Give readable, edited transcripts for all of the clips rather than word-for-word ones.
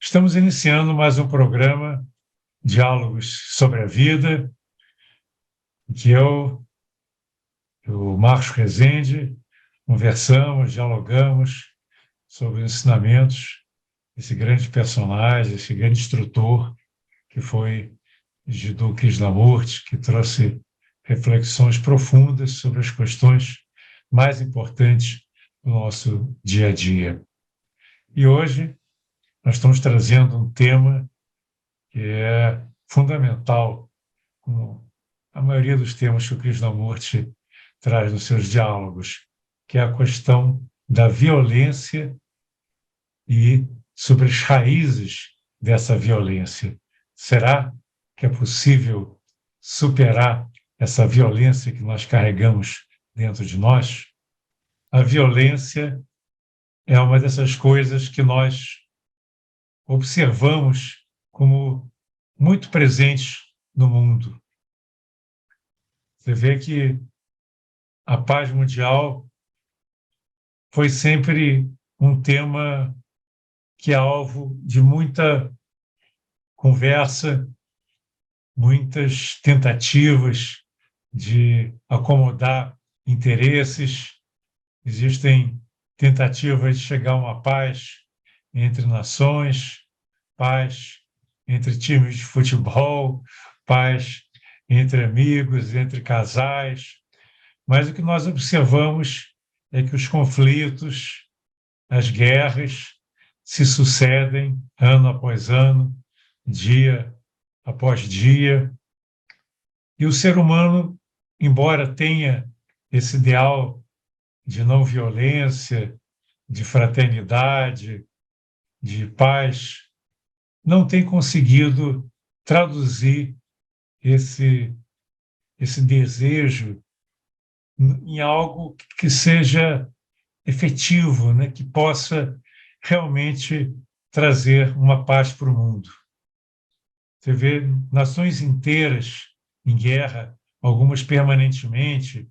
Estamos iniciando mais um programa, Diálogos sobre a Vida, em que eu e o Marcos Rezende conversamos, dialogamos sobre os ensinamentos desse grande personagem, esse grande instrutor que foi Jiddu Krishnamurti, que trouxe reflexões profundas sobre as questões mais importantes do nosso dia a dia. E hoje nós estamos trazendo um tema que é fundamental, como a maioria dos temas que o Krishnamurti traz nos seus diálogos, que é a questão da violência e sobre as raízes dessa violência. Será que é possível superar essa violência que nós carregamos dentro de nós? A violência é uma dessas coisas que nós observamos como muito presentes no mundo. Você vê que a paz mundial foi sempre um tema que é alvo de muita conversa, muitas tentativas de acomodar interesses. Existem tentativas de chegar a uma paz entre nações, paz entre times de futebol, paz entre amigos, entre casais. Mas o que nós observamos é que os conflitos, as guerras se sucedem ano após ano, dia após dia, e o ser humano, embora tenha esse ideal de não violência, de fraternidade, de paz, não tem conseguido traduzir esse desejo em algo que seja efetivo, né? Que possa realmente trazer uma paz para o mundo. Você vê nações inteiras em guerra, algumas permanentemente,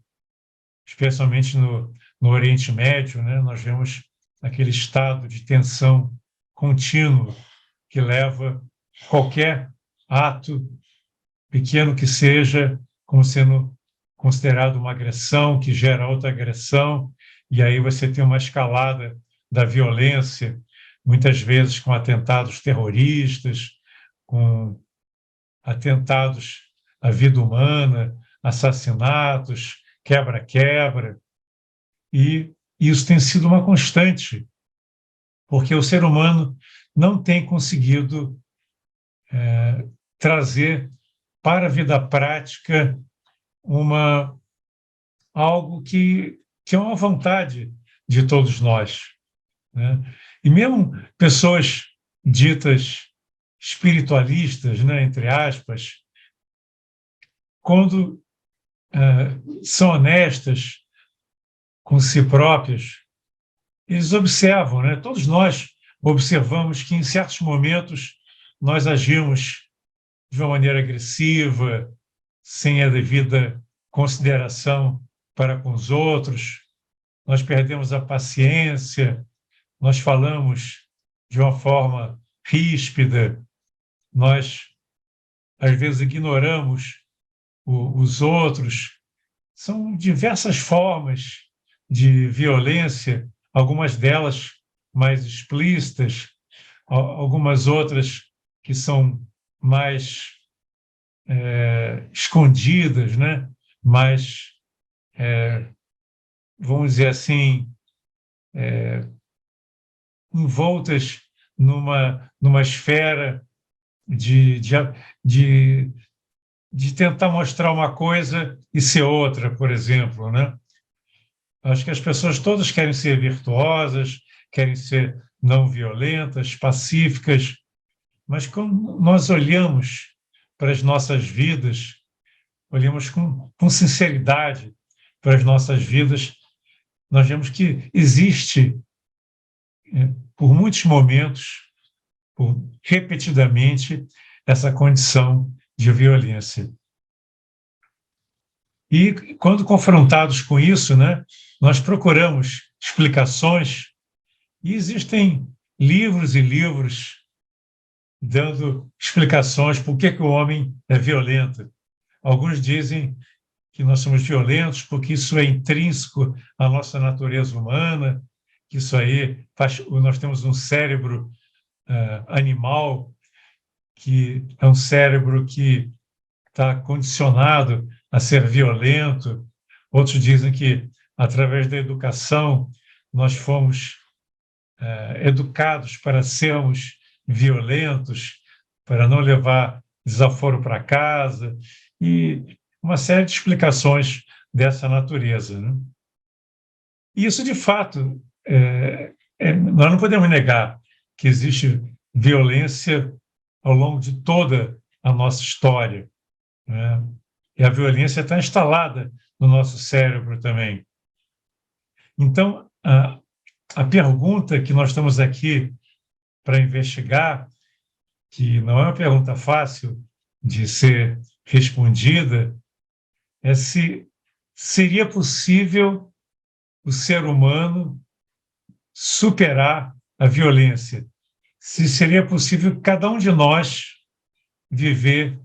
especialmente no Oriente Médio, né? Nós vemos aquele estado de tensão contínuo que leva qualquer ato, pequeno que seja, como sendo considerado uma agressão, que gera outra agressão, e aí você tem uma escalada da violência, muitas vezes com atentados terroristas, com atentados à vida humana, assassinatos, quebra-quebra, e isso tem sido uma constante, porque o ser humano não tem conseguido trazer para a vida prática algo que é uma vontade de todos nós, né? E mesmo pessoas ditas espiritualistas, né, entre aspas, quando são honestas com si próprias, eles observam, né? Todos nós observamos que em certos momentos nós agimos de uma maneira agressiva, sem a devida consideração para com os outros, nós perdemos a paciência, nós falamos de uma forma ríspida, nós, às vezes, ignoramos os outros. São diversas formas de violência, algumas delas mais explícitas, algumas outras que são mais escondidas, né? Mais, vamos dizer assim, envoltas numa esfera de tentar mostrar uma coisa e ser outra, por exemplo, né? Acho que as pessoas todas querem ser virtuosas, querem ser não violentas, pacíficas, mas quando nós olhamos para as nossas vidas, olhamos com sinceridade para as nossas vidas, nós vemos que existe, por muitos momentos, repetidamente, essa condição de violência. E, quando confrontados com isso, né, nós procuramos explicações, e existem livros e livros dando explicações por que o homem é violento. Alguns dizem que nós somos violentos porque isso é intrínseco à nossa natureza humana, que isso aí nós temos um cérebro animal, que é um cérebro que está condicionado a ser violento. Outros dizem que, através da educação, nós fomos educados para sermos violentos, para não levar desaforo para casa, e uma série de explicações dessa natureza, né? E isso, de fato, nós não podemos negar que existe violência ao longo de toda a nossa história, né? E a violência está instalada no nosso cérebro também. Então, a pergunta que nós estamos aqui para investigar, que não é uma pergunta fácil de ser respondida, é se seria possível o ser humano superar a violência, se seria possível cada um de nós viver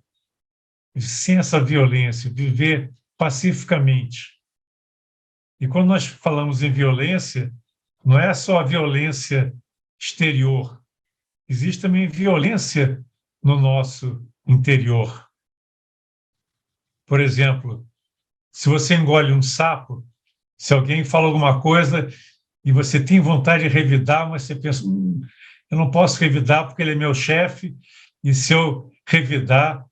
sem essa violência, viver pacificamente. E quando nós falamos em violência, não é só a violência exterior, existe também violência no nosso interior. Por exemplo, se você engole um sapo, se alguém fala alguma coisa e você tem vontade de revidar, mas você pensa, eu não posso revidar porque ele é meu chefe, e se eu revidar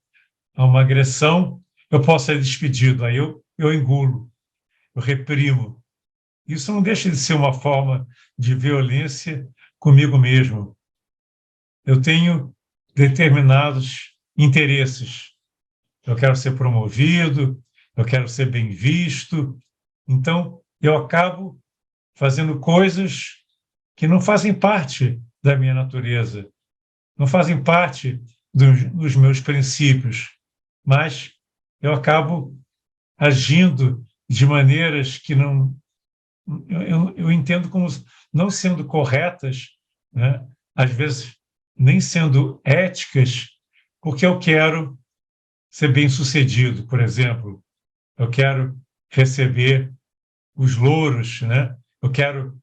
a uma agressão, eu posso ser despedido. Aí eu engulo, eu reprimo. Isso não deixa de ser uma forma de violência comigo mesmo. Eu tenho determinados interesses. Eu quero ser promovido, eu quero ser bem visto. Então, eu acabo fazendo coisas que não fazem parte da minha natureza, não fazem parte dos meus princípios, mas eu acabo agindo de maneiras que não eu entendo como não sendo corretas, né? Às vezes nem sendo éticas, porque eu quero ser bem-sucedido, por exemplo. Eu quero receber os louros, né? Eu quero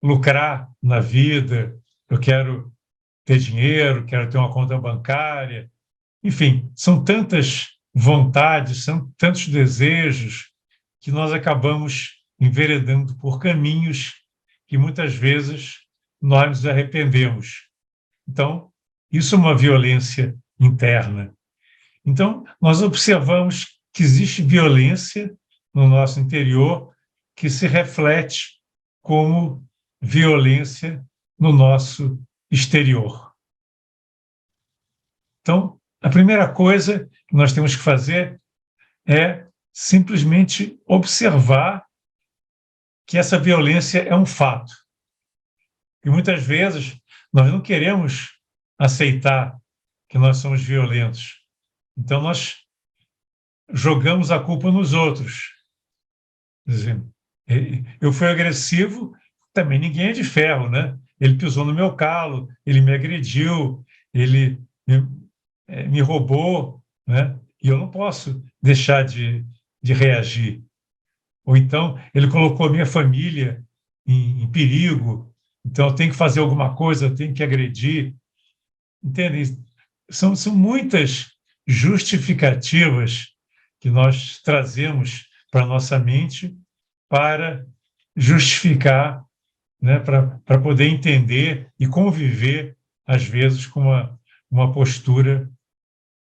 lucrar na vida, eu quero ter dinheiro, quero ter uma conta bancária. Enfim, são tantas vontades, são tantos desejos que nós acabamos enveredando por caminhos que muitas vezes nós nos arrependemos. Então, isso é uma violência interna. Então, nós observamos que existe violência no nosso interior que se reflete como violência no nosso exterior. Então, a primeira coisa que nós temos que fazer é simplesmente observar que essa violência é um fato. E muitas vezes nós não queremos aceitar que nós somos violentos. Então, nós jogamos a culpa nos outros. Dizendo, eu fui agressivo, também ninguém é de ferro, né? Ele pisou no meu calo, ele me agrediu, ele me roubou, né? E eu não posso deixar de reagir. Ou então, ele colocou a minha família em perigo, então eu tenho que fazer alguma coisa, eu tenho que agredir. Entende? São muitas justificativas que nós trazemos para a nossa mente para justificar, né, para poder entender e conviver, às vezes, com uma postura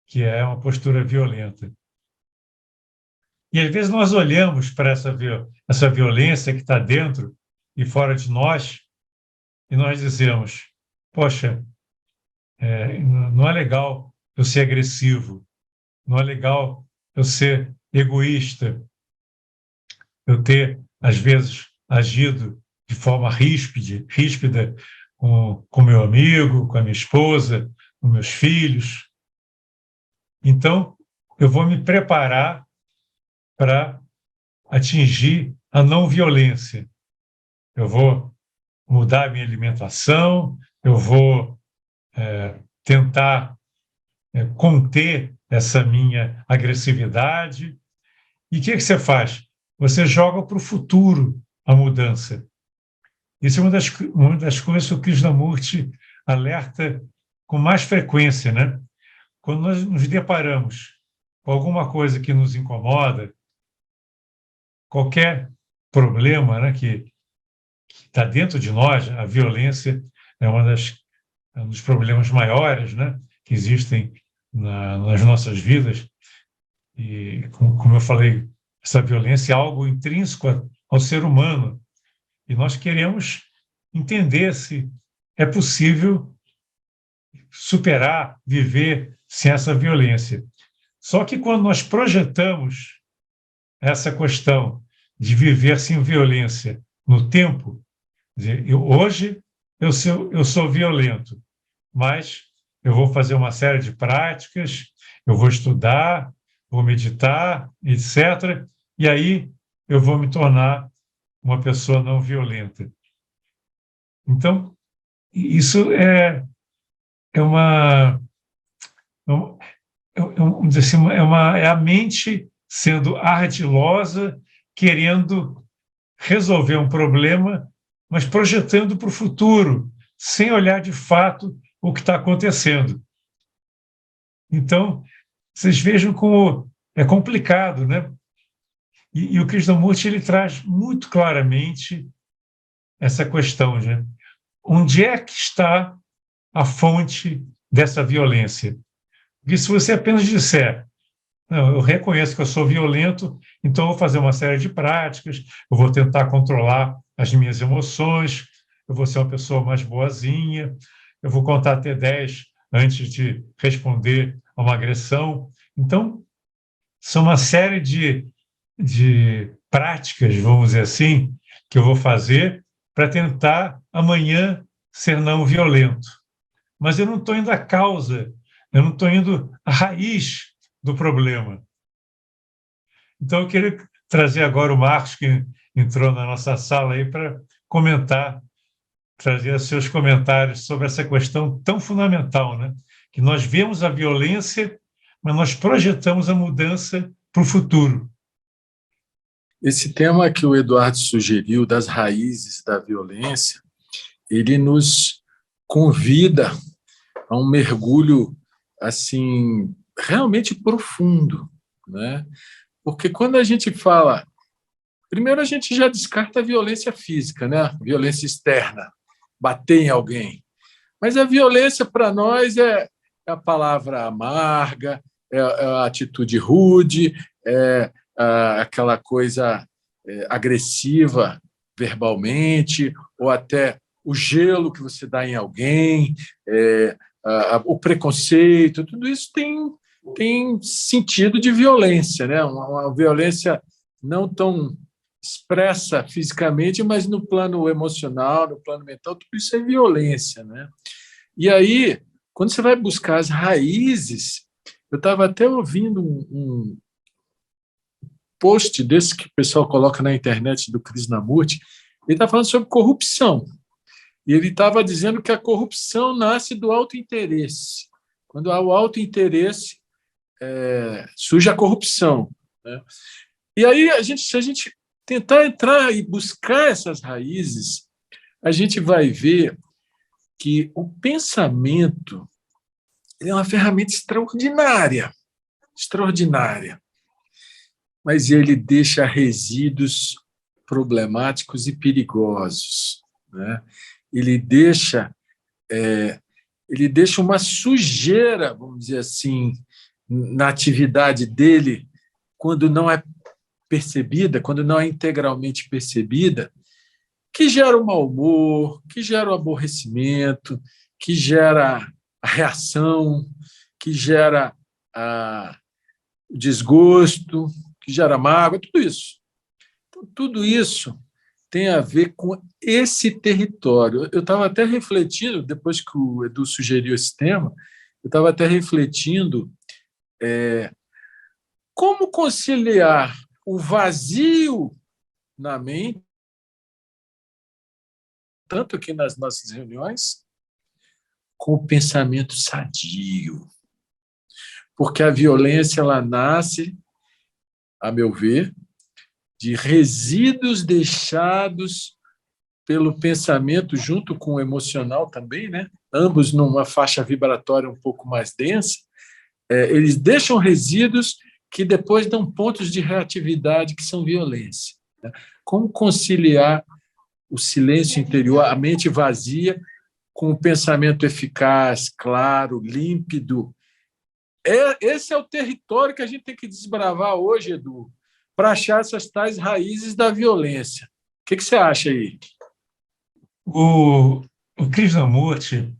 que é uma postura violenta. E, às vezes, nós olhamos para essa violência que está dentro e fora de nós e nós dizemos, poxa, não é legal eu ser agressivo, não é legal eu ser egoísta, eu ter, às vezes, agido de forma ríspida com meu amigo, com a minha esposa, com meus filhos. Então, eu vou me preparar para atingir a não violência. Eu vou mudar a minha alimentação, eu vou tentar conter essa minha agressividade. E o que você faz? Você joga para o futuro a mudança. Isso é uma das coisas que o Krishnamurti alerta com mais frequência, né? Quando nós nos deparamos com alguma coisa que nos incomoda, qualquer problema, né, que está dentro de nós, a violência é um dos problemas maiores, né, que existem nas nossas vidas. E, como eu falei, essa violência é algo intrínseco ao ser humano. E nós queremos entender se é possível superar, viver sem essa violência. Só que quando nós projetamos essa questão de viver sem violência no tempo, hoje eu sou violento, mas eu vou fazer uma série de práticas, eu vou estudar, vou meditar, etc. E aí eu vou me tornar uma pessoa não violenta. Então, isso é uma, vamos dizer assim, é a mente sendo ardilosa, querendo resolver um problema, mas projetando para o futuro, sem olhar de fato o que está acontecendo. Então, vocês vejam como é complicado, né? E o Krishnamurti ele traz muito claramente essa questão, né? Onde é que está a fonte dessa violência? Porque se você apenas disser, não, eu reconheço que eu sou violento, então eu vou fazer uma série de práticas, eu vou tentar controlar as minhas emoções, eu vou ser uma pessoa mais boazinha, eu vou contar até 10 antes de responder a uma agressão. Então, são uma série de práticas, vamos dizer assim, que eu vou fazer para tentar amanhã ser não violento. Mas eu não estou indo à causa, eu não estou indo à raiz do problema. Então, eu queria trazer agora o Marcos, que entrou na nossa sala aí, para comentar, trazer os seus comentários sobre essa questão tão fundamental, né? Que nós vemos a violência, mas nós projetamos a mudança para o futuro. Esse tema que o Eduardo sugeriu, das raízes da violência, ele nos convida a um mergulho assim realmente profundo, né? Porque quando a gente fala, primeiro a gente já descarta a violência física, né? Violência externa, bater em alguém. Mas a violência para nós é a palavra amarga, é a atitude rude, é aquela coisa agressiva verbalmente, ou até o gelo que você dá em alguém, o preconceito, tudo isso tem sentido de violência, né? Uma violência não tão expressa fisicamente, mas no plano emocional, no plano mental, tudo isso é violência, né? E aí, quando você vai buscar as raízes, eu estava até ouvindo um post desse que o pessoal coloca na internet do Krishnamurti, ele está falando sobre corrupção. E ele estava dizendo que a corrupção nasce do autointeresse. Quando há o autointeresse, surge a corrupção, né? E aí, se a gente tentar entrar e buscar essas raízes, a gente vai ver que o pensamento é uma ferramenta extraordinária, extraordinária, mas ele deixa resíduos problemáticos e perigosos, né? Ele deixa uma sujeira, vamos dizer assim, na atividade dele, quando não é percebida, quando não é integralmente percebida, que gera o mau humor, que gera o aborrecimento, que gera a reação, que gera o desgosto, que gera mágoa, tudo isso. Então, tudo isso tem a ver com esse território. Eu estava até refletindo, depois que o Edu sugeriu esse tema, eu estava até refletindo como conciliar o vazio na mente, tanto aqui nas nossas reuniões, com o pensamento sadio. Porque a violência ela nasce, a meu ver, de resíduos deixados pelo pensamento junto com o emocional também, né? Ambos numa faixa vibratória um pouco mais densa. Eles deixam resíduos que depois dão pontos de reatividade que são violência. Né? Como conciliar o silêncio interior, a mente vazia, com o pensamento eficaz, claro, límpido. Esse é o território que a gente tem que desbravar hoje, Edu, para achar essas tais raízes da violência. O que você acha aí? O Krishnamurti,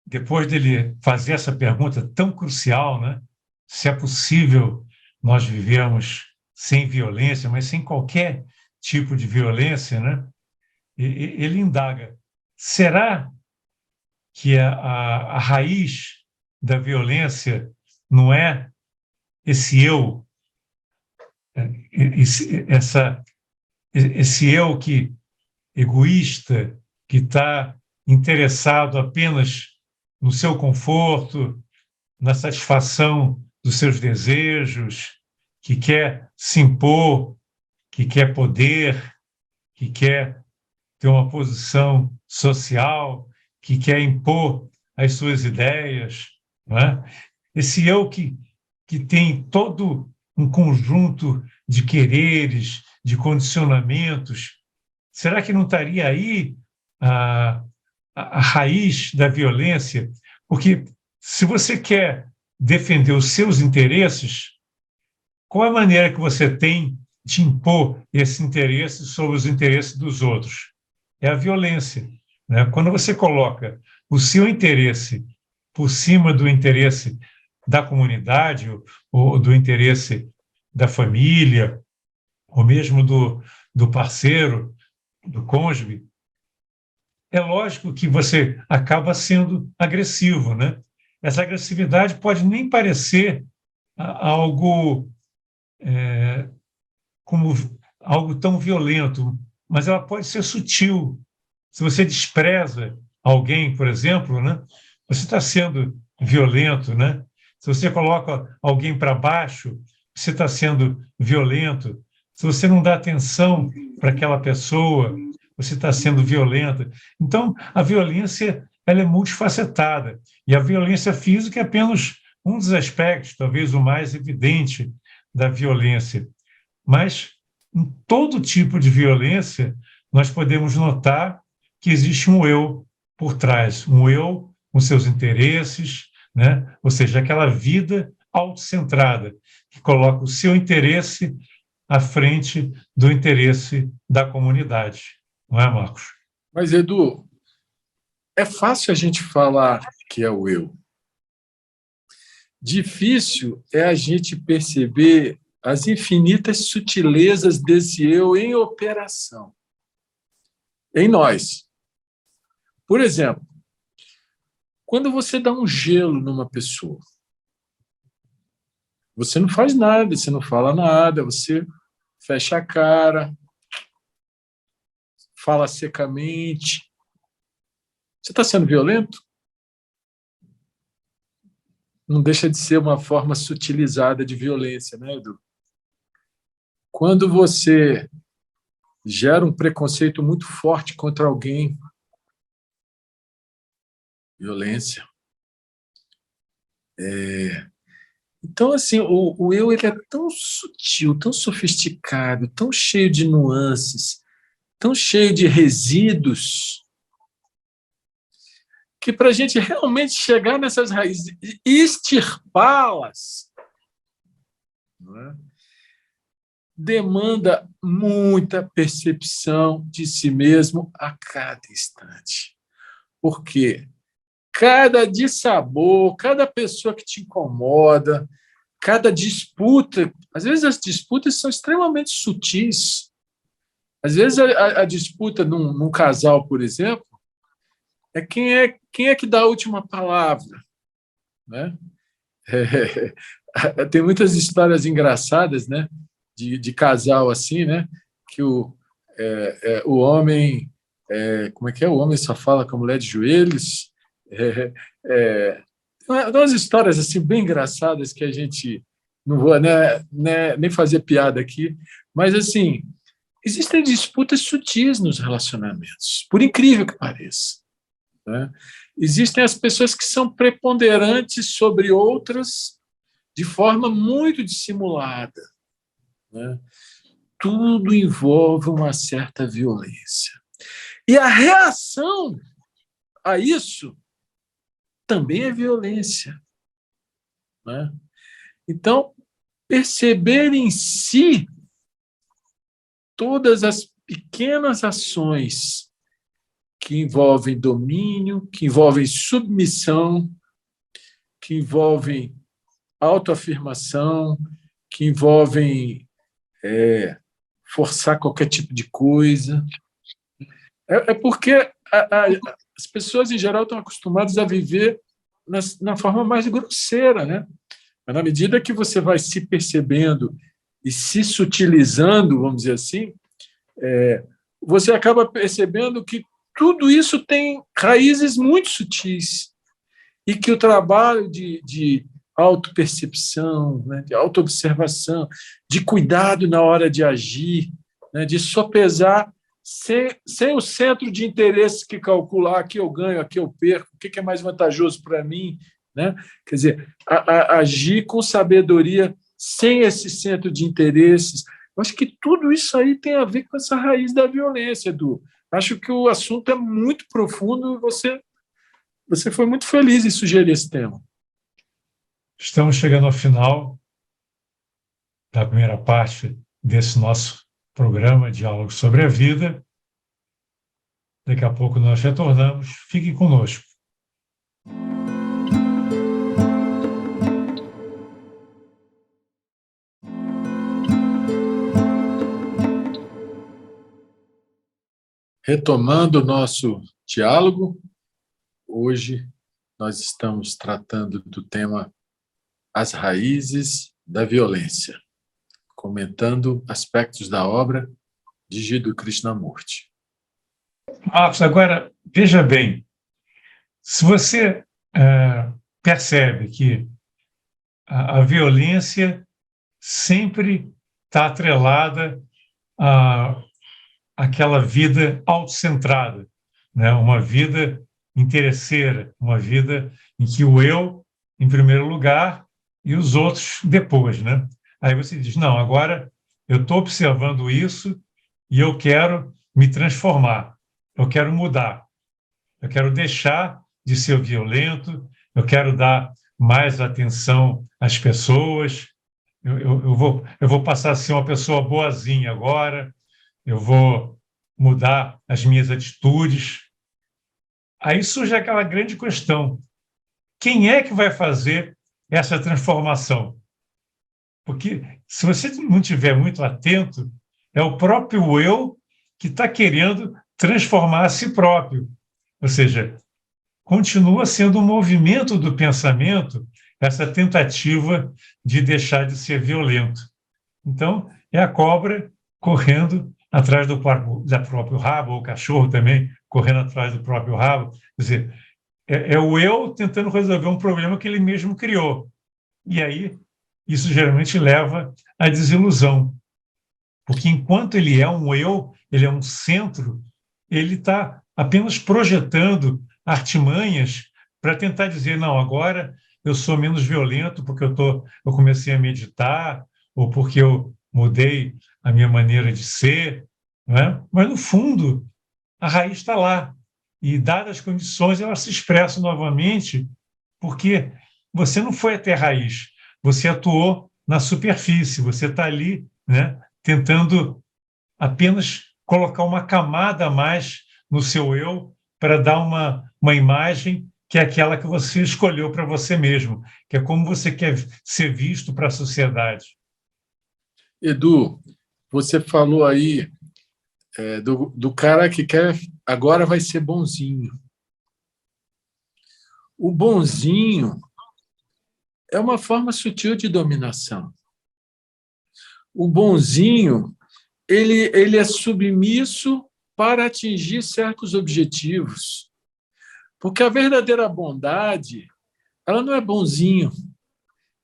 depois dele fazer essa pergunta tão crucial, né? Se é possível nós vivermos sem violência, mas sem qualquer tipo de violência, né? Ele indaga: será que a raiz da violência não é esse eu, esse eu egoísta, que está interessado apenas no seu conforto, na satisfação dos seus desejos, que quer se impor, que quer poder, que quer ter uma posição social, que quer impor as suas ideias, não é? Esse eu que tem todo um conjunto de quereres, de condicionamentos, será que não estaria aí a raiz da violência? Porque se você quer defender os seus interesses, qual é a maneira que você tem de impor esse interesse sobre os interesses dos outros? É a violência, né? Quando você coloca o seu interesse por cima do interesse da comunidade ou do interesse da família, ou mesmo do parceiro, do cônjuge, é lógico que você acaba sendo agressivo, né? Essa agressividade pode nem parecer algo como algo tão violento, mas ela pode ser sutil. Se você despreza alguém, por exemplo, né? Você está sendo violento, né? Se você coloca alguém para baixo, você está sendo violento. Se você não dá atenção para aquela pessoa, você está sendo violenta. Então, a violência ela é multifacetada. E a violência física é apenas um dos aspectos, talvez o mais evidente, da violência. Mas, em todo tipo de violência, nós podemos notar que existe um eu por trás, um eu com seus interesses, né? Ou seja, aquela vida autocentrada, que coloca o seu interesse à frente do interesse da comunidade. Não é, Marcos? Mas, Edu, é fácil a gente falar que é o eu. Difícil é a gente perceber as infinitas sutilezas desse eu em operação, em nós. Por exemplo, quando você dá um gelo numa pessoa, você não faz nada, você não fala nada, você fecha a cara, fala secamente. Você está sendo violento? Não deixa de ser uma forma sutilizada de violência, né, Edu? Quando você gera um preconceito muito forte contra alguém, violência. Então, assim, o eu ele é tão sutil, tão sofisticado, tão cheio de nuances, tão cheio de resíduos, que para a gente realmente chegar nessas raízes e extirpá-las, não é? Demanda muita percepção de si mesmo a cada instante. Porque cada dissabor, cada pessoa que te incomoda, cada disputa, às vezes as disputas são extremamente sutis. Às vezes a disputa num casal, por exemplo, é quem é que dá a última palavra, né? Tem muitas histórias engraçadas, né? De casal assim, né? Que o homem como é que é? O homem só fala com a mulher de joelhos. Umas histórias assim bem engraçadas que a gente não vou, nem fazer piada aqui, mas assim, existem disputas sutis nos relacionamentos, por incrível que pareça, né? Existem as pessoas que são preponderantes sobre outras de forma muito dissimulada, né? Tudo envolve uma certa violência. E a reação a isso também é violência, né? Então, perceber em si todas as pequenas ações que envolvem domínio, que envolvem submissão, que envolvem autoafirmação, que envolvem forçar qualquer tipo de coisa. Porque as pessoas, em geral, estão acostumadas a viver na forma mais grosseira, né? Mas, na medida que você vai se percebendo e se sutilizando, vamos dizer assim, você acaba percebendo que tudo isso tem raízes muito sutis e que o trabalho de autopercepção, né, de autoobservação, de cuidado na hora de agir, né, de sopesar sem o centro de interesse que calcular aqui eu ganho, aqui eu perco, o que é mais vantajoso para mim, né? Quer dizer, agir com sabedoria sem esse centro de interesses. Eu acho que tudo isso aí tem a ver com essa raiz da violência, Edu. Acho que o assunto é muito profundo e você foi muito feliz em sugerir esse tema. Estamos chegando ao final da primeira parte desse nosso programa Diálogo sobre a Vida. Daqui a pouco nós retornamos. Fiquem conosco. Retomando o nosso diálogo, hoje nós estamos tratando do tema As Raízes da Violência, comentando aspectos da obra de Jiddu Krishnamurti. Marcos, agora, veja bem, se você percebe que a violência sempre está atrelada àquela vida autocentrada, né? Uma vida interesseira, uma vida em que o eu, em primeiro lugar, e os outros depois, né? Aí você diz, não, agora eu estou observando isso e eu quero me transformar, eu quero mudar, eu quero deixar de ser violento, eu quero dar mais atenção às pessoas, eu vou passar a ser uma pessoa boazinha agora, eu vou mudar as minhas atitudes. Aí surge aquela grande questão: quem é que vai fazer essa transformação? Porque se você não estiver muito atento, é o próprio eu que está querendo transformar a si próprio. Ou seja, continua sendo um movimento do pensamento essa tentativa de deixar de ser violento. Então, é a cobra correndo atrás do próprio rabo, ou o cachorro também correndo atrás do próprio rabo. Quer dizer, é o eu tentando resolver um problema que ele mesmo criou. E aí, isso geralmente leva à desilusão. Porque enquanto ele é um eu, ele é um centro, ele está apenas projetando artimanhas para tentar dizer, não, agora eu sou menos violento porque eu comecei a meditar, ou porque eu mudei a minha maneira de ser, não é? Mas, no fundo, a raiz está lá. E, dadas as condições, ela se expressa novamente, porque você não foi até a raiz, você atuou na superfície, você está ali, né, tentando apenas colocar uma camada a mais no seu eu para dar uma imagem que é aquela que você escolheu para você mesmo, que é como você quer ser visto para a sociedade. Edu, você falou aí do cara que quer agora vai ser bonzinho. O bonzinho é uma forma sutil de dominação. O bonzinho, ele é submisso para atingir certos objetivos. Porque a verdadeira bondade, ela não é bonzinho.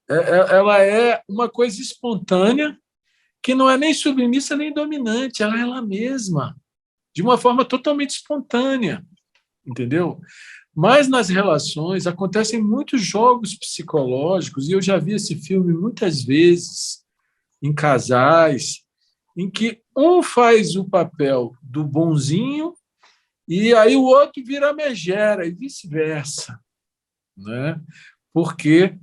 Ela é uma coisa espontânea que não é nem submissa nem dominante, ela é ela mesma, de uma forma totalmente espontânea, entendeu? Mas nas relações acontecem muitos jogos psicológicos, e eu já vi esse filme muitas vezes em casais, em que um faz o papel do bonzinho e aí o outro vira a megera e vice-versa, né? Porque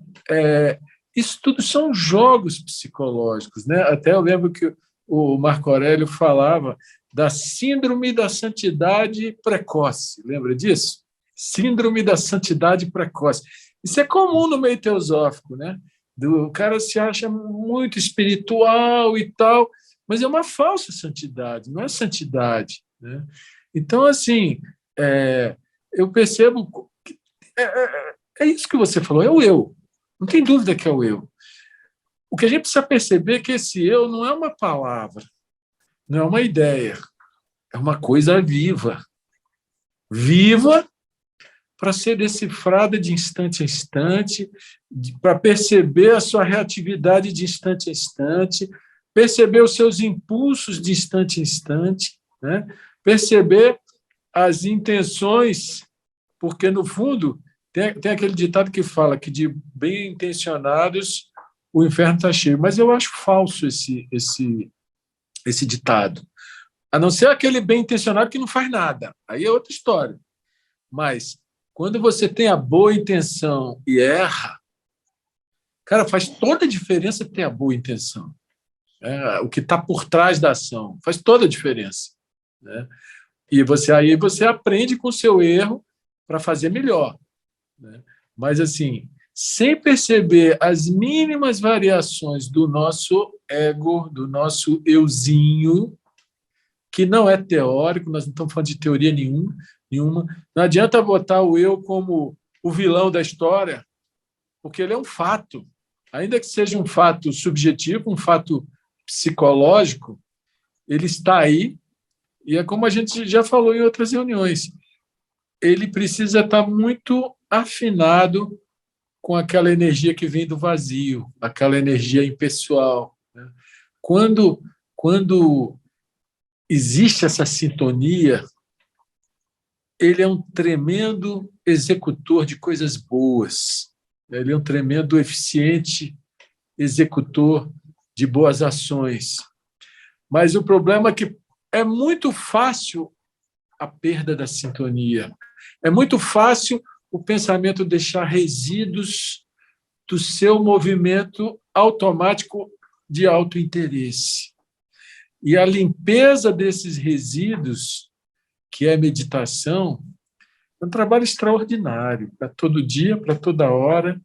isso tudo são jogos psicológicos, né? Até eu lembro que o Marco Aurélio falava da síndrome da santidade precoce. Lembra disso? Síndrome da santidade precoce. Isso é comum no meio teosófico, né? O cara se acha muito espiritual e tal, mas é uma falsa santidade, não é santidade, né? Então, assim, eu percebo que é isso que você falou, é o eu. Não tem dúvida que é o eu. O que a gente precisa perceber é que esse eu não é uma palavra, não é uma ideia, é uma coisa viva. Viva para ser decifrada de instante a instante, para perceber a sua reatividade de instante a instante, perceber os seus impulsos de instante a instante, né? Perceber as intenções, porque, no fundo, tem aquele ditado que fala que de bem intencionados o inferno está cheio, mas eu acho falso esse ditado. A não ser aquele bem intencionado que não faz nada, aí é outra história. Mas quando você tem a boa intenção e erra, cara, faz toda a diferença ter a boa intenção. O que está por trás da ação faz toda a diferença, né? E aí você aprende com o seu erro para fazer melhor, né? Mas, assim, sem perceber as mínimas variações do nosso ego, do nosso euzinho, que não é teórico, nós não estamos falando de teoria nenhuma. Não adianta botar o eu como o vilão da história, porque ele é um fato. Ainda que seja um fato subjetivo, um fato psicológico, ele está aí, e é como a gente já falou em outras reuniões, ele precisa estar muito afinado com aquela energia que vem do vazio, aquela energia impessoal, né? Quando existe essa sintonia, ele é um tremendo executor de coisas boas, ele é um tremendo eficiente executor de boas ações. Mas o problema é que é muito fácil a perda da sintonia, é muito fácil o pensamento deixar resíduos do seu movimento automático de autointeresse. E a limpeza desses resíduos, que é a meditação, é um trabalho extraordinário, para todo dia, para toda hora,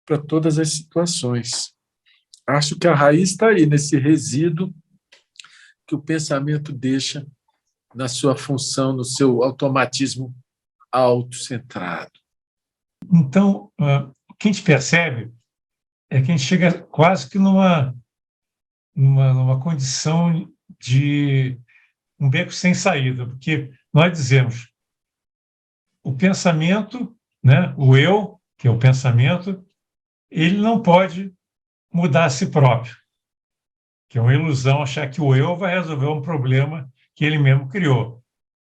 para todas as situações. Acho que a raiz está aí, nesse resíduo que o pensamento deixa na sua função, no seu automatismo autocentrado. Então, o que a gente percebe é que a gente chega quase que numa condição de um beco sem saída, porque nós dizemos o pensamento, né, o eu, que é o pensamento, ele não pode mudar a si próprio, que é uma ilusão achar que o eu vai resolver um problema que ele mesmo criou.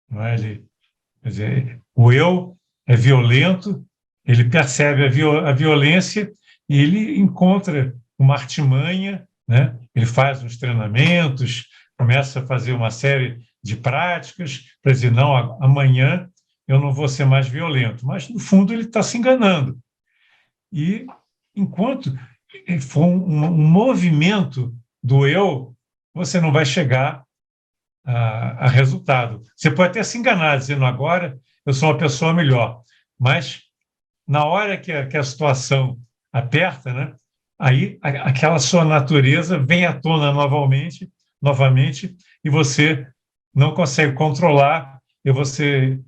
Não é? Quer dizer, o eu é violento, ele percebe a violência e ele encontra uma artimanha, né? Ele faz uns treinamentos, começa a fazer uma série de práticas para dizer, não, amanhã eu não vou ser mais violento. Mas, no fundo, ele está se enganando. E, enquanto for um movimento do eu, você não vai chegar a resultado. Você pode até se enganar, dizendo agora eu sou uma pessoa melhor, mas na hora que a situação aperta, né, aí aquela sua natureza vem à tona novamente, e você não consegue controlar, e você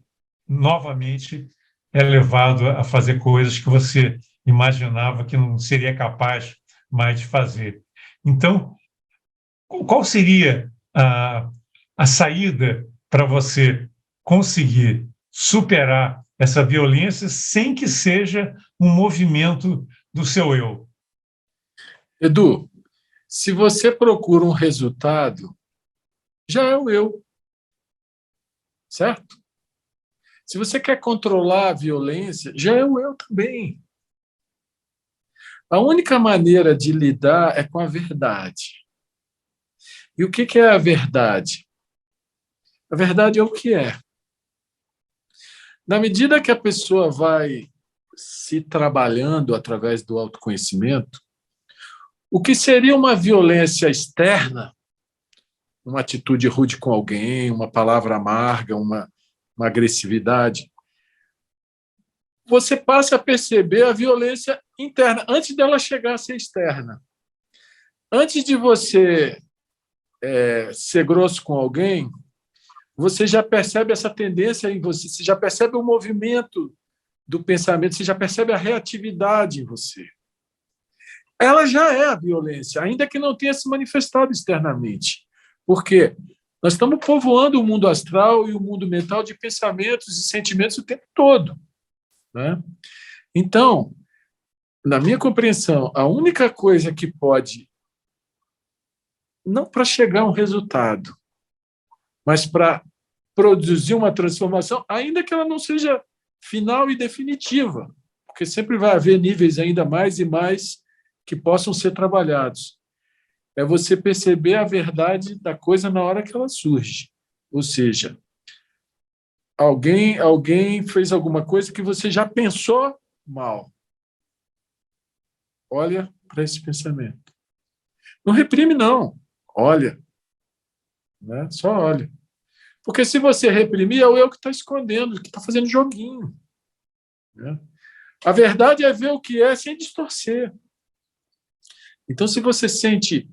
novamente é levado a fazer coisas que você imaginava que não seria capaz mais de fazer. Então, qual seria a saída para você conseguir superar essa violência sem que seja um movimento do seu eu? Edu, se você procura um resultado, já é o eu, certo? Se você quer controlar a violência, já é o eu também. A única maneira de lidar é com a verdade. E o que é a verdade? A verdade é o que é. Na medida que a pessoa vai se trabalhando através do autoconhecimento, o que seria uma violência externa, uma atitude rude com alguém, uma palavra amarga, uma agressividade, você passa a perceber a violência interna, antes dela chegar a ser externa. Antes de você ser grosso com alguém, você já percebe essa tendência em você, você já percebe o movimento do pensamento, você já percebe a reatividade em você. Ela já é a violência, ainda que não tenha se manifestado externamente. Por quê? Nós estamos povoando o mundo astral e o mundo mental de pensamentos e sentimentos o tempo todo, né? Então, na minha compreensão, a única coisa que pode, não para chegar a um resultado, mas para produzir uma transformação, ainda que ela não seja final e definitiva, porque sempre vai haver níveis ainda mais e mais que possam ser trabalhados. É você perceber a verdade da coisa na hora que ela surge. Ou seja, alguém fez alguma coisa que você já pensou mal. Olha para esse pensamento. Não reprime, não. Olha. Né? Só olha. Porque se você reprimir, é o eu que está escondendo, que está fazendo joguinho. Né? A verdade é ver o que é sem distorcer. Então, se você sente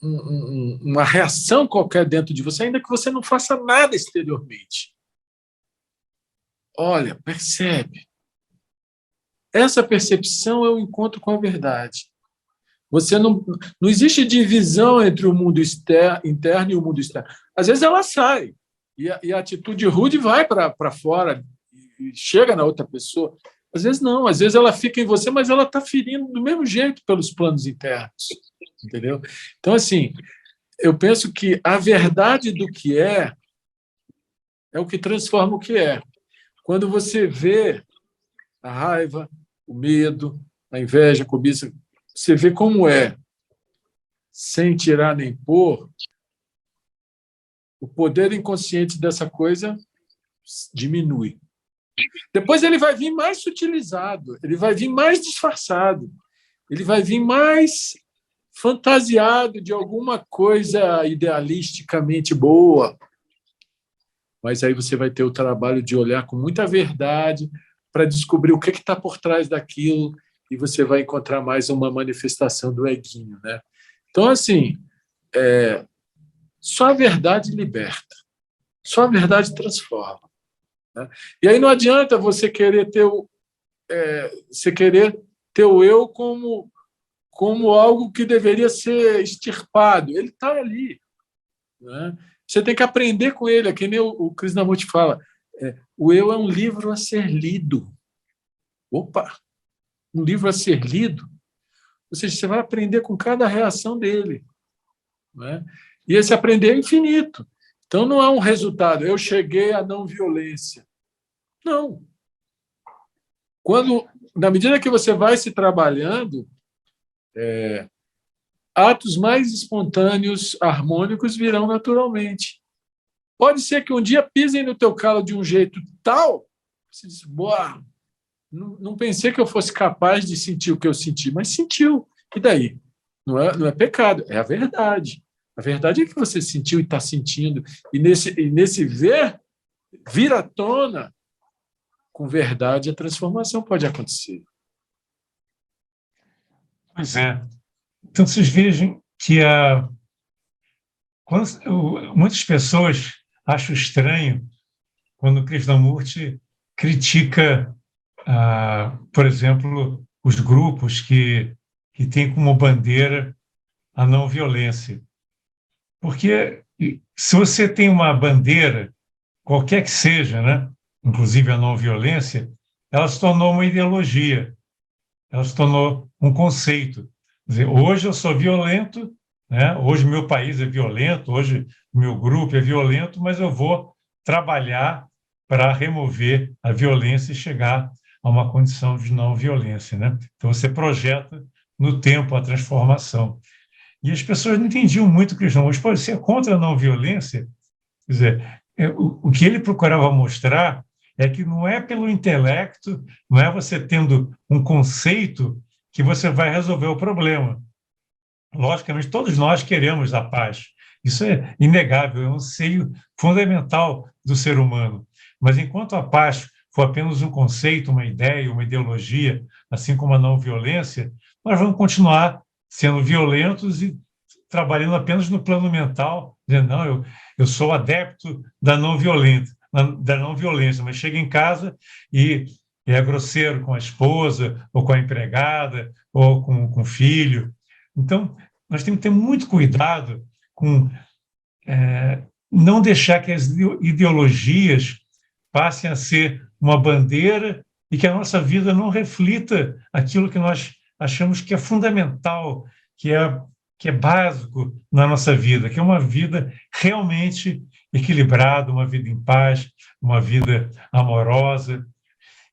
uma reação qualquer dentro de você, ainda que você não faça nada exteriormente, olha, percebe. Essa percepção é o encontro com a verdade. Você não existe divisão entre o mundo interno e o mundo externo. Às vezes ela sai, e a atitude rude vai para fora, e chega na outra pessoa. Às vezes não, às vezes ela fica em você, mas ela está ferindo do mesmo jeito pelos planos internos. Entendeu? Então, assim, eu penso que a verdade do que é o que transforma o que é. Quando você vê a raiva, o medo, a inveja, a cobiça, você vê como é, sem tirar nem pôr, o poder inconsciente dessa coisa diminui. Depois ele vai vir mais sutilizado, ele vai vir mais disfarçado, ele vai vir mais fantasiado de alguma coisa idealisticamente boa. Mas aí você vai ter o trabalho de olhar com muita verdade para descobrir o que está por trás daquilo, e você vai encontrar mais uma manifestação do eguinho, né? Então, assim, só a verdade liberta, só a verdade transforma. Né? E aí não adianta você querer ter o eu como algo que deveria ser extirpado. Ele está ali. Né? Você tem que aprender com ele, é que nem o Krishnamurti fala. O eu é um livro a ser lido. Opa! Um livro a ser lido. Ou seja, você vai aprender com cada reação dele. Né? E esse aprender é infinito. Então, não é um resultado. Eu cheguei à não violência. Não. Na medida que você vai se trabalhando, atos mais espontâneos, harmônicos, virão naturalmente. Pode ser que um dia pisem no teu calo de um jeito tal, você diz, boa, não pensei que eu fosse capaz de sentir o que eu senti, mas sentiu. E daí? Não é pecado, é a verdade. A verdade é que você sentiu e está sentindo. E nesse vir à tona, com verdade, a transformação pode acontecer. Pois é. Então, vocês vejam que muitas pessoas acham estranho quando o Krishnamurti critica, por exemplo, os grupos que têm como bandeira a não violência. Porque se você tem uma bandeira qualquer que seja, né? Inclusive a não violência, ela se tornou uma ideologia, ela se tornou um conceito. Quer dizer, hoje eu sou violento, né? Hoje meu país é violento, hoje meu grupo é violento, mas eu vou trabalhar para remover a violência e chegar a uma condição de não violência, né? Então você projeta no tempo a transformação. E as pessoas não entendiam muito o cristão. Hoje, pode ser contra a não violência. Quer dizer, o que ele procurava mostrar é que não é pelo intelecto, não é você tendo um conceito que você vai resolver o problema. Logicamente, todos nós queremos a paz. Isso é inegável, é um anseio fundamental do ser humano. Mas enquanto a paz for apenas um conceito, uma ideia, uma ideologia, assim como a não violência, nós vamos continuar sendo violentos e trabalhando apenas no plano mental, dizendo, não, eu sou adepto da não violência, mas chega em casa e é grosseiro com a esposa, ou com a empregada, ou com o filho. Então, nós temos que ter muito cuidado com não deixar que as ideologias passem a ser uma bandeira e que a nossa vida não reflita aquilo que nós achamos que é fundamental, que é, que é básico na nossa vida, que é uma vida realmente equilibrada, uma vida em paz, uma vida amorosa.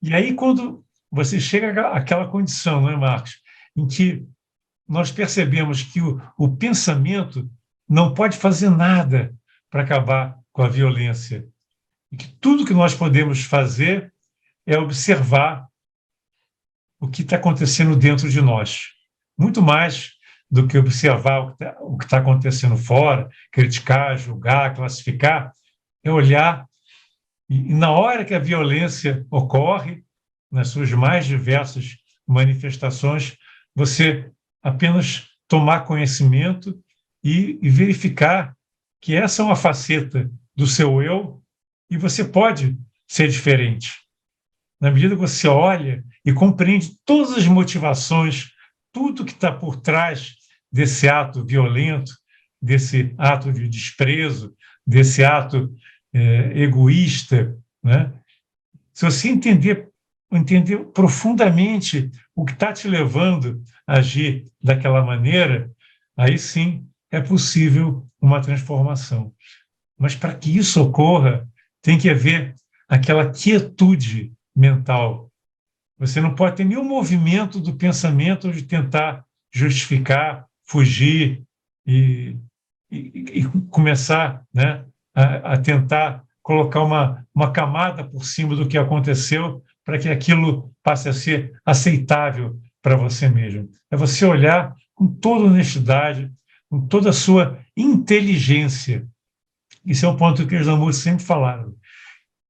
E aí, quando você chega àquela condição, não é, Marcos, em que nós percebemos que o pensamento não pode fazer nada para acabar com a violência. E que tudo que nós podemos fazer é observar o que está acontecendo dentro de nós. Muito mais do que observar o que está acontecendo fora, criticar, julgar, classificar, é olhar e na hora que a violência ocorre, nas suas mais diversas manifestações, você apenas tomar conhecimento e verificar que essa é uma faceta do seu eu e você pode ser diferente. Na medida que você olha e compreende todas as motivações, tudo que está por trás desse ato violento, desse ato de desprezo, desse ato egoísta, né? Se você entender profundamente o que está te levando a agir daquela maneira, aí sim é possível uma transformação. Mas para que isso ocorra, tem que haver aquela quietude mental. Você não pode ter nenhum movimento do pensamento de tentar justificar, fugir e começar, né, a tentar colocar uma camada por cima do que aconteceu para que aquilo passe a ser aceitável para você mesmo. É você olhar com toda honestidade, com toda a sua inteligência. Isso é um ponto que os Krishnamurti sempre falaram.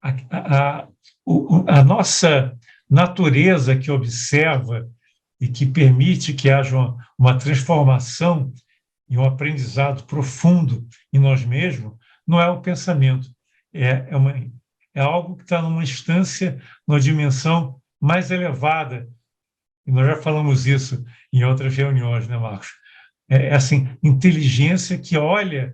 A nossa natureza que observa e que permite que haja uma transformação e um aprendizado profundo em nós mesmos, não é o pensamento, é algo que está numa instância, numa dimensão mais elevada. E nós já falamos isso em outras reuniões, né, Marcos? É assim, inteligência que olha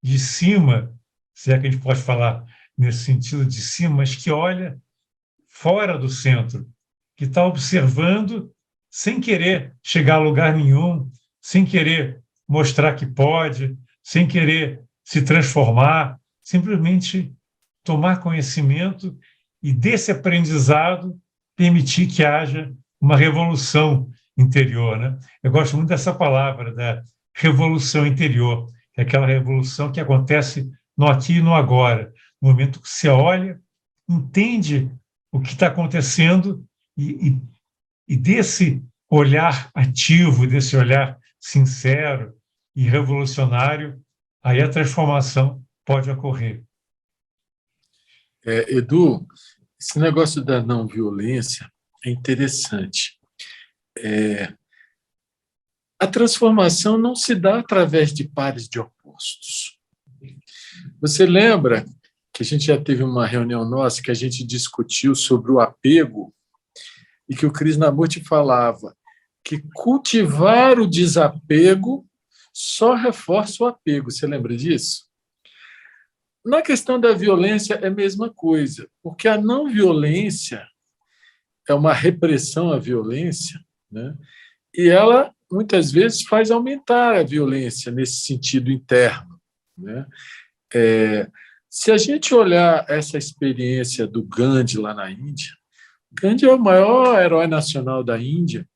de cima, se é que a gente pode falar nesse sentido de cima, mas que olha fora do centro, que está observando sem querer chegar a lugar nenhum, sem querer mostrar que pode, sem querer se transformar, simplesmente tomar conhecimento e, desse aprendizado, permitir que haja uma revolução interior, né? Eu gosto muito dessa palavra, da revolução interior, que é aquela revolução que acontece no aqui e no agora, no momento que você olha, entende o que está acontecendo e desse olhar ativo, desse olhar sincero e revolucionário, aí a transformação pode ocorrer. Edu, esse negócio da não violência é interessante. A transformação não se dá através de pares de opostos. Você lembra que a gente já teve uma reunião nossa que a gente discutiu sobre o apego e que o Krishnamurti falava que cultivar o desapego só reforça o apego. Você lembra disso? Na questão da violência é a mesma coisa, porque a não violência é uma repressão à violência, né? E ela, muitas vezes, faz aumentar a violência nesse sentido interno, né? Se a gente olhar essa experiência do Gandhi lá na Índia, Gandhi é o maior herói nacional da Índia,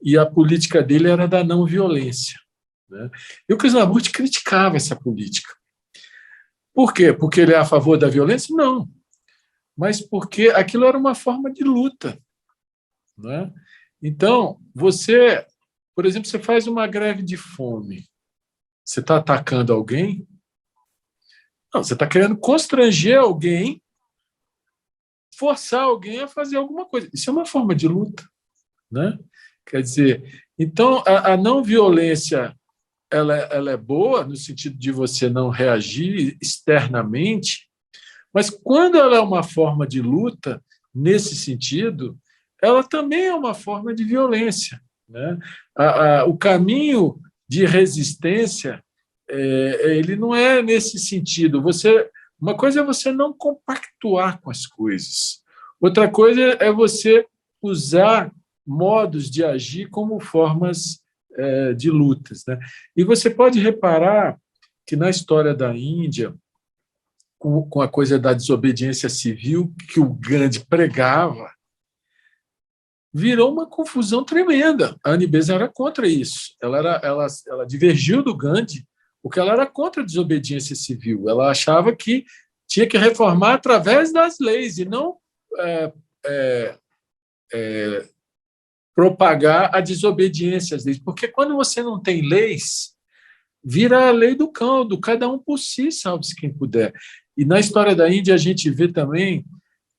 e a política dele era da não violência, né? E o Krishnamurti criticava essa política. Por quê? Porque ele é a favor da violência? Não, mas porque aquilo era uma forma de luta, né? Então, você, por exemplo, você faz uma greve de fome, você está atacando alguém? Não, você está querendo constranger alguém, forçar alguém a fazer alguma coisa. Isso é uma forma de luta, né? Quer dizer, então a não violência ela é boa no sentido de você não reagir externamente, mas quando ela é uma forma de luta nesse sentido, ela também é uma forma de violência, né? O caminho de resistência ele não é nesse sentido. Uma coisa é você não compactuar com as coisas, outra coisa é você usar modos de agir como formas de lutas, né? E você pode reparar que na história da Índia, com a coisa da desobediência civil que o Gandhi pregava, virou uma confusão tremenda. A Annie Besant era contra isso. Ela divergiu do Gandhi porque ela era contra a desobediência civil. Ela achava que tinha que reformar através das leis e não é, é, propagar a desobediência às leis. Porque quando você não tem leis, vira a lei do cão, do cada um por si, salve-se quem puder. E na história da Índia a gente vê também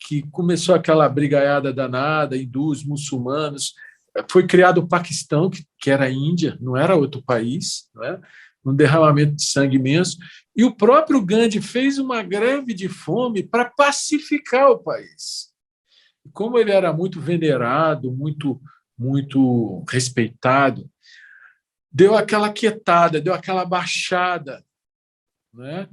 que começou aquela brigaiada danada, hindus, muçulmanos, foi criado o Paquistão, que era a Índia, não era outro país, não é? Um derramamento de sangue imenso, e o próprio Gandhi fez uma greve de fome para pacificar o país. Como ele era muito venerado, muito respeitado, deu aquela quietada, deu aquela baixada, né?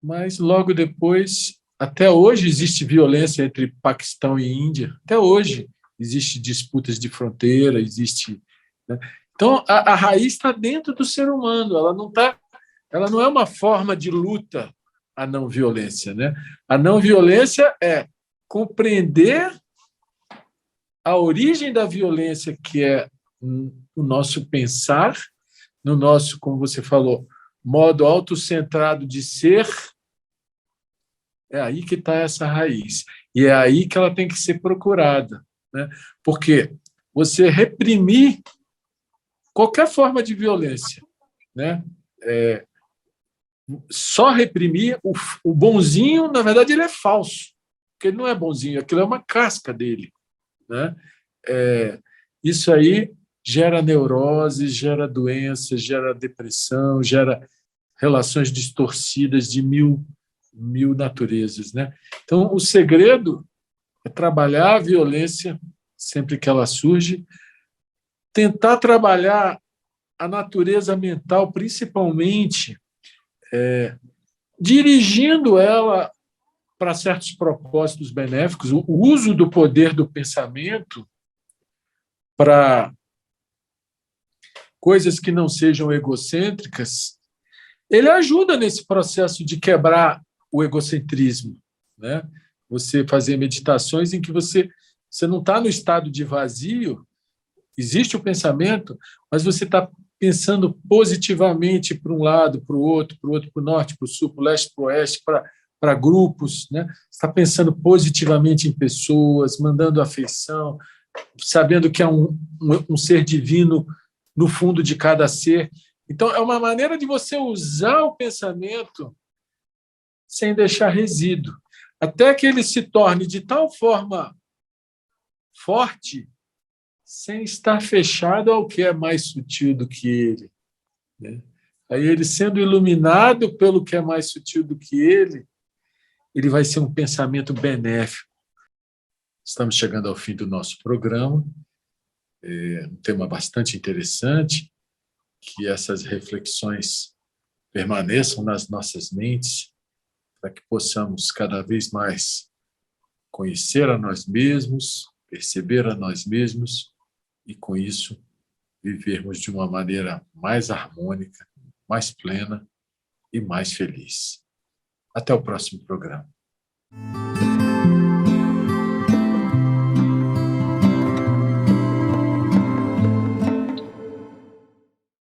Mas logo depois, até hoje existe violência entre Paquistão e Índia, até hoje existe disputas de fronteira, existe, né? Então a raiz está dentro do ser humano, ela não é uma forma de luta a não violência, né? A não violência é compreender a origem da violência, que é o nosso pensar, no nosso, como você falou, modo autocentrado de ser. É aí que está essa raiz. E é aí que ela tem que ser procurada, né? Porque você reprimir qualquer forma de violência, né? Só reprimir o bonzinho, na verdade, ele é falso, porque ele não é bonzinho, aquilo é uma casca dele, né? Isso aí gera neurose, gera doença, gera depressão, gera relações distorcidas de mil naturezas, né? Então, o segredo é trabalhar a violência sempre que ela surge, tentar trabalhar a natureza mental, principalmente dirigindo ela para certos propósitos benéficos, o uso do poder do pensamento para coisas que não sejam egocêntricas, ele ajuda nesse processo de quebrar o egocentrismo, né? Você fazer meditações em que você não está no estado de vazio, existe o pensamento, mas você está pensando positivamente para um lado, para o outro, para o norte, para o sul, para o leste, para o oeste, para grupos, né? Você está pensando positivamente em pessoas, mandando afeição, sabendo que há um ser divino no fundo de cada ser. Então, é uma maneira de você usar o pensamento sem deixar resíduo, até que ele se torne de tal forma forte, sem estar fechado ao que é mais sutil do que ele, né? Aí ele sendo iluminado pelo que é mais sutil do que ele vai ser um pensamento benéfico. Estamos chegando ao fim do nosso programa, um tema bastante interessante, que essas reflexões permaneçam nas nossas mentes, para que possamos cada vez mais conhecer a nós mesmos, perceber a nós mesmos e, com isso, vivermos de uma maneira mais harmônica, mais plena e mais feliz. Até o próximo programa.